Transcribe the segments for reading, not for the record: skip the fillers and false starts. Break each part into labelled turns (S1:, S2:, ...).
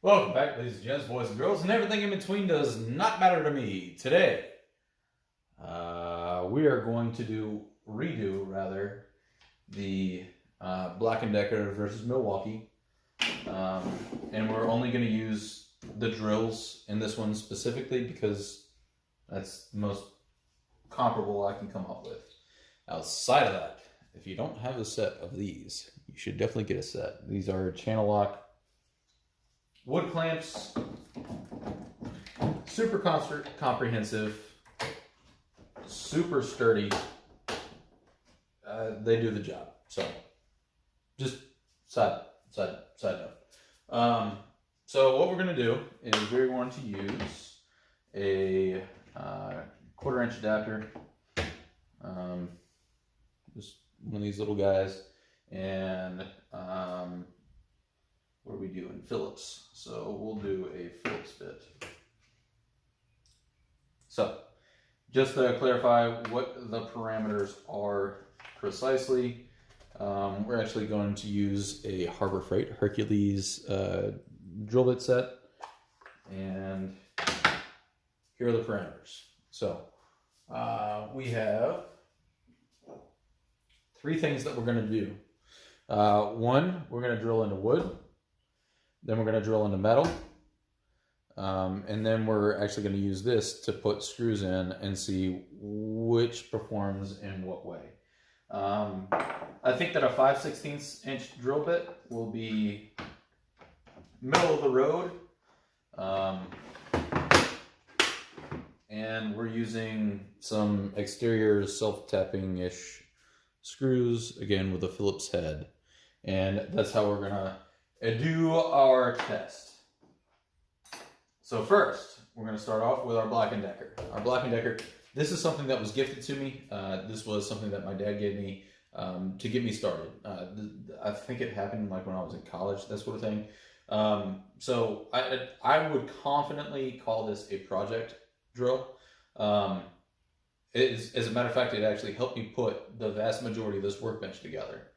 S1: Welcome back, ladies and gents, boys and girls, and everything in between does not matter to me. Today, we are going to redo the Black & Decker versus Milwaukee. And we're only going to use the drills in this one specifically because that's the most comparable I can come up with. Outside of that, if you don't have a set of these, you should definitely get a set. These are channel lock wood clamps, super comprehensive, super sturdy. They do the job. So, just side note. So what we're going to do is we're going to use a 1/4 inch adapter, just one of these little guys, and what are we doing? Phillips. So we'll do a Phillips bit. So just to clarify what the parameters are precisely, we're actually going to use a Harbor Freight Hercules drill bit set, and here are the parameters. So we have 3 things that we're going to do. One, we're going to drill into wood. Then we're going to drill into metal. And then we're actually going to use this to put screws in and see which performs in what way. I think that a 5/16 inch drill bit will be middle of the road. And we're using some exterior self-tapping-ish screws, again with a Phillips head. And that's how we're going to do our test. So first, we're going to start off with our Black & Decker. Our Black & Decker, this is something that was gifted to me. This was something that my dad gave me to get me started. I think it happened like when I was in college, that sort of thing. So I would confidently call this a project drill. As a matter of fact, it actually helped me put the vast majority of this workbench together.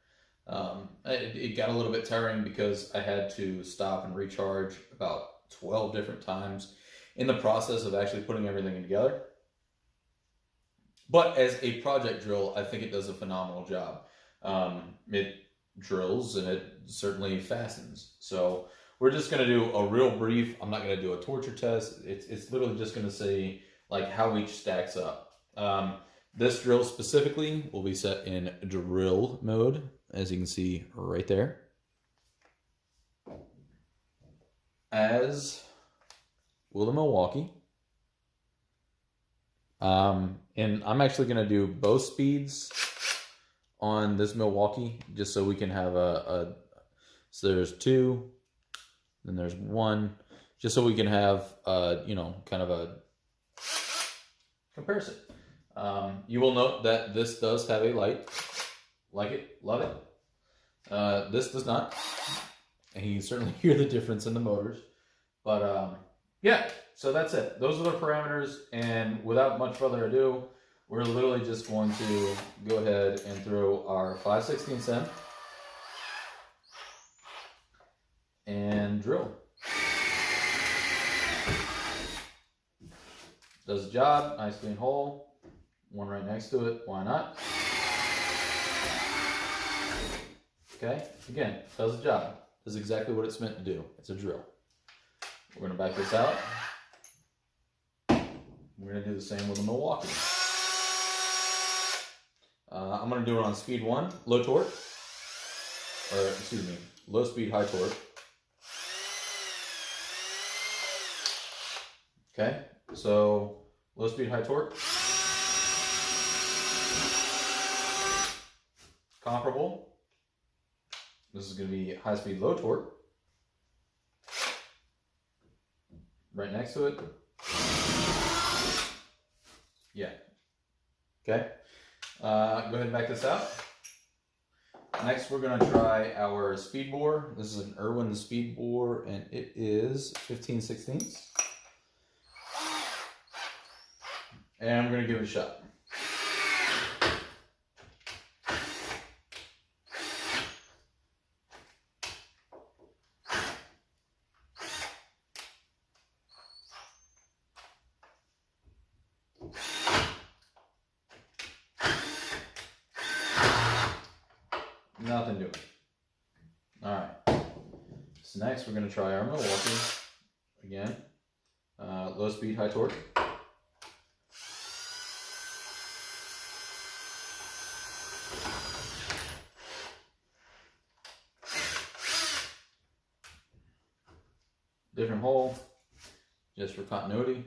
S1: It got a little bit tiring because I had to stop and recharge about 12 different times in the process of actually putting everything together. But as a project drill, I think it does a phenomenal job. It drills and it certainly fastens. So we're just going to do a real brief. I'm not going to do a torture test. It's literally just going to say like how each stacks up. This drill specifically will be set in drill mode, as you can see right there. As will the Milwaukee. And I'm actually going to do both speeds on this Milwaukee, just so we can have so there's 2, then there's 1, just so we can have, kind of a comparison. You will note that this does have a light. Like it, love it. This does not. And you certainly hear the difference in the motors. But yeah, so that's it. Those are the parameters. And without much further ado, we're literally just going to go ahead and throw our 5/16 in and drill. Does the job, nice clean hole. One right next to it, why not? Okay, again, does the job. Does exactly what it's meant to do. It's a drill. We're going to back this out. We're going to do the same with the Milwaukee. I'm going to do it on speed 1, low torque. Or, excuse me, low speed, high torque. Okay, so low speed, high torque. Comparable. This is going to be high speed, low torque. Right next to it. Yeah. Okay. Go ahead and back this out. Next, we're going to try our speed bore. This is an Irwin speed bore, and it is 15/16. And I'm going to give it a shot. and do it. All right. So next we're going to try our Milwaukee again. Low speed, high torque. Different hole, just for continuity.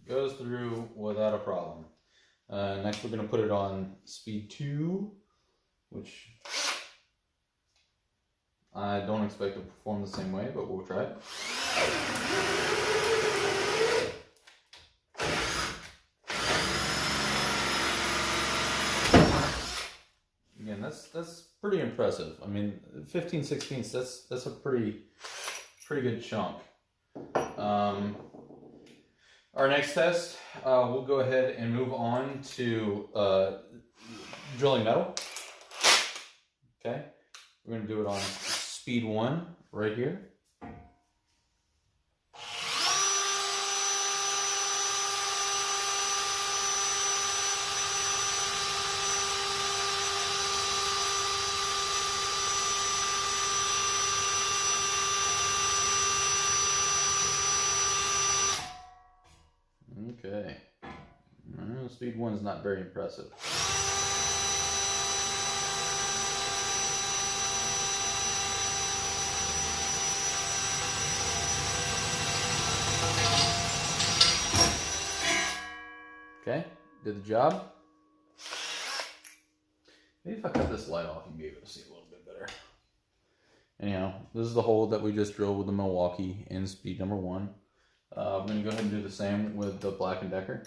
S1: Goes through without a problem. Next we're going to put it on speed 2, which I don't expect to perform the same way, but we'll try it. Again, that's pretty impressive. I mean, 15/16, that's a pretty good chunk. Our next test, we'll go ahead and move on to drilling metal. Okay, we're going to do it on speed 1 right here. Okay, speed 1 is not very impressive. Okay, did the job. Maybe if I cut this light off, you'd be able to see a little bit better. Anyhow, this is the hole that we just drilled with the Milwaukee in speed number 1. I'm going to go ahead and do the same with the Black & Decker.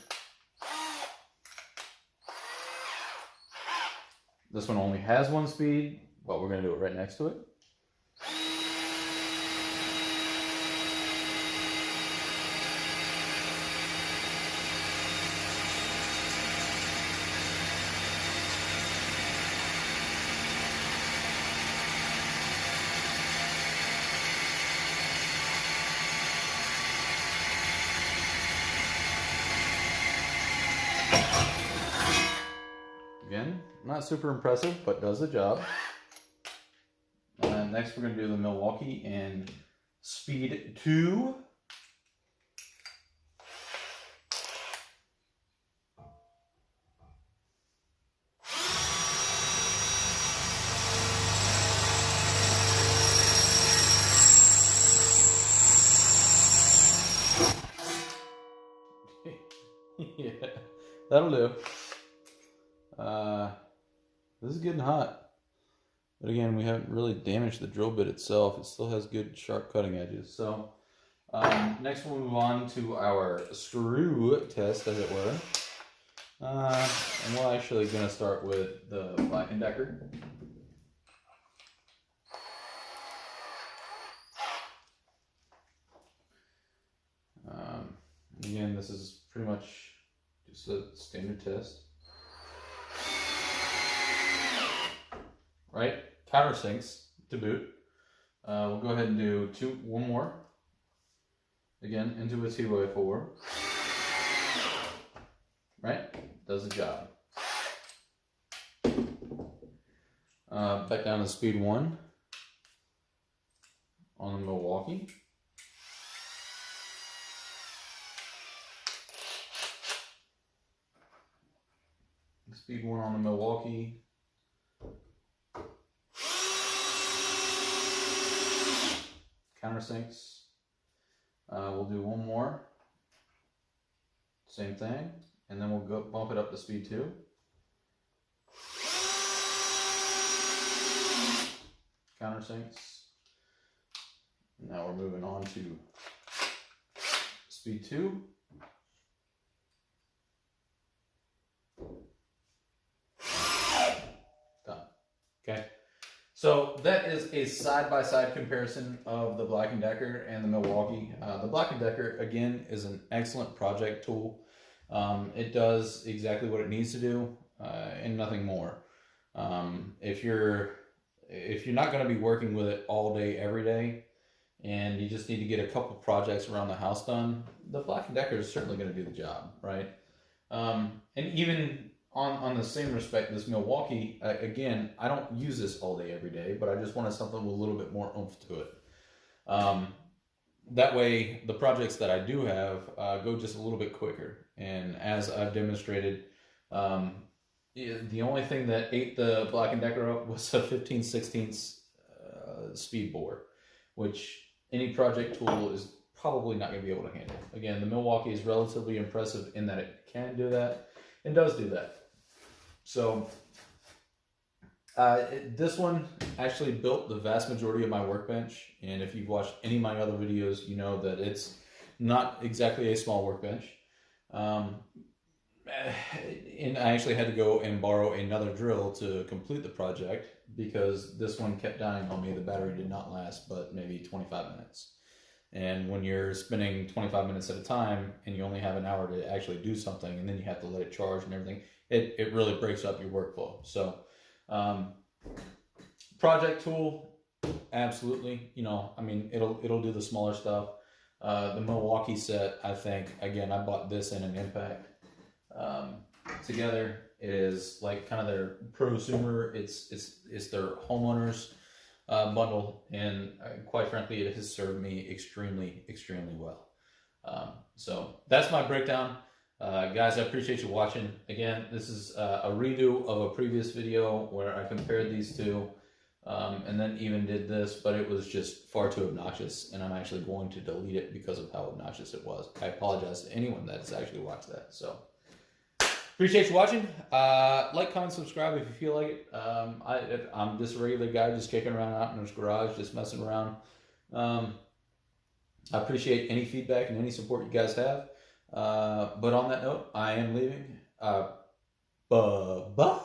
S1: This one only has 1 speed, but we're going to do it right next to it. Again, not super impressive, but does the job. Next, we're going to do the Milwaukee in speed 2. Yeah, that'll do. This is getting hot, but again, we haven't really damaged the drill bit itself. It still has good sharp cutting edges. So next we'll move on to our screw test, as it were. And we're actually going to start with the Black & Decker. Again, this is pretty much just a standard test. Right? Countersinks to boot. We'll go ahead and do one more. Again, into a 2x4. Right? Does the job. Back down to speed 1 on the Milwaukee. Speed 1 on the Milwaukee. Countersinks. We'll do one more. Same thing. And then we'll go bump it up to speed 2. Countersinks. Now we're moving on to speed 2. Done. Okay. So that is a side-by-side comparison of the Black & Decker and the Milwaukee. The Black & Decker, again, is an excellent project tool. It does exactly what it needs to do. and nothing more. If you're not going to be working with it all day, every day, and you just need to get a couple projects around the house done, the Black & Decker is certainly going to do the job, right? And even on the same respect, this Milwaukee, again, I don't use this all day, every day, but I just wanted something with a little bit more oomph to it. That way, the projects that I do have go just a little bit quicker. And as I've demonstrated, the only thing that ate the Black & Decker up was a 15/16 speed bore, which any project tool is probably not going to be able to handle. Again, the Milwaukee is relatively impressive in that it can do that and does do that. So this one actually built the vast majority of my workbench, and if you've watched any of my other videos, you know that it's not exactly a small workbench. And I actually had to go and borrow another drill to complete the project because this one kept dying on me. The battery did not last but maybe 25 minutes. And when you're spending 25 minutes at a time and you only have an hour to actually do something, and then you have to let it charge and everything, it really breaks up your workflow. So project tool, absolutely. You know, I mean, it'll do the smaller stuff. The Milwaukee set, I think, again, I bought this in an Impact. Together, it is like kind of their prosumer. It's their homeowners bundle, and quite frankly, it has served me extremely well. So that's my breakdown. Guys, I appreciate you watching. Again, this is a redo of a previous video where I compared these two, and then even did this, but it was just far too obnoxious, and I'm actually going to delete it because of how obnoxious it was. I apologize to anyone that's actually watched that. So appreciate you watching. Like, comment, subscribe if you feel like it. I'm just a regular guy just kicking around out in his garage, just messing around. I appreciate any feedback and any support you guys have. But on that note, I am leaving. Bye-bye.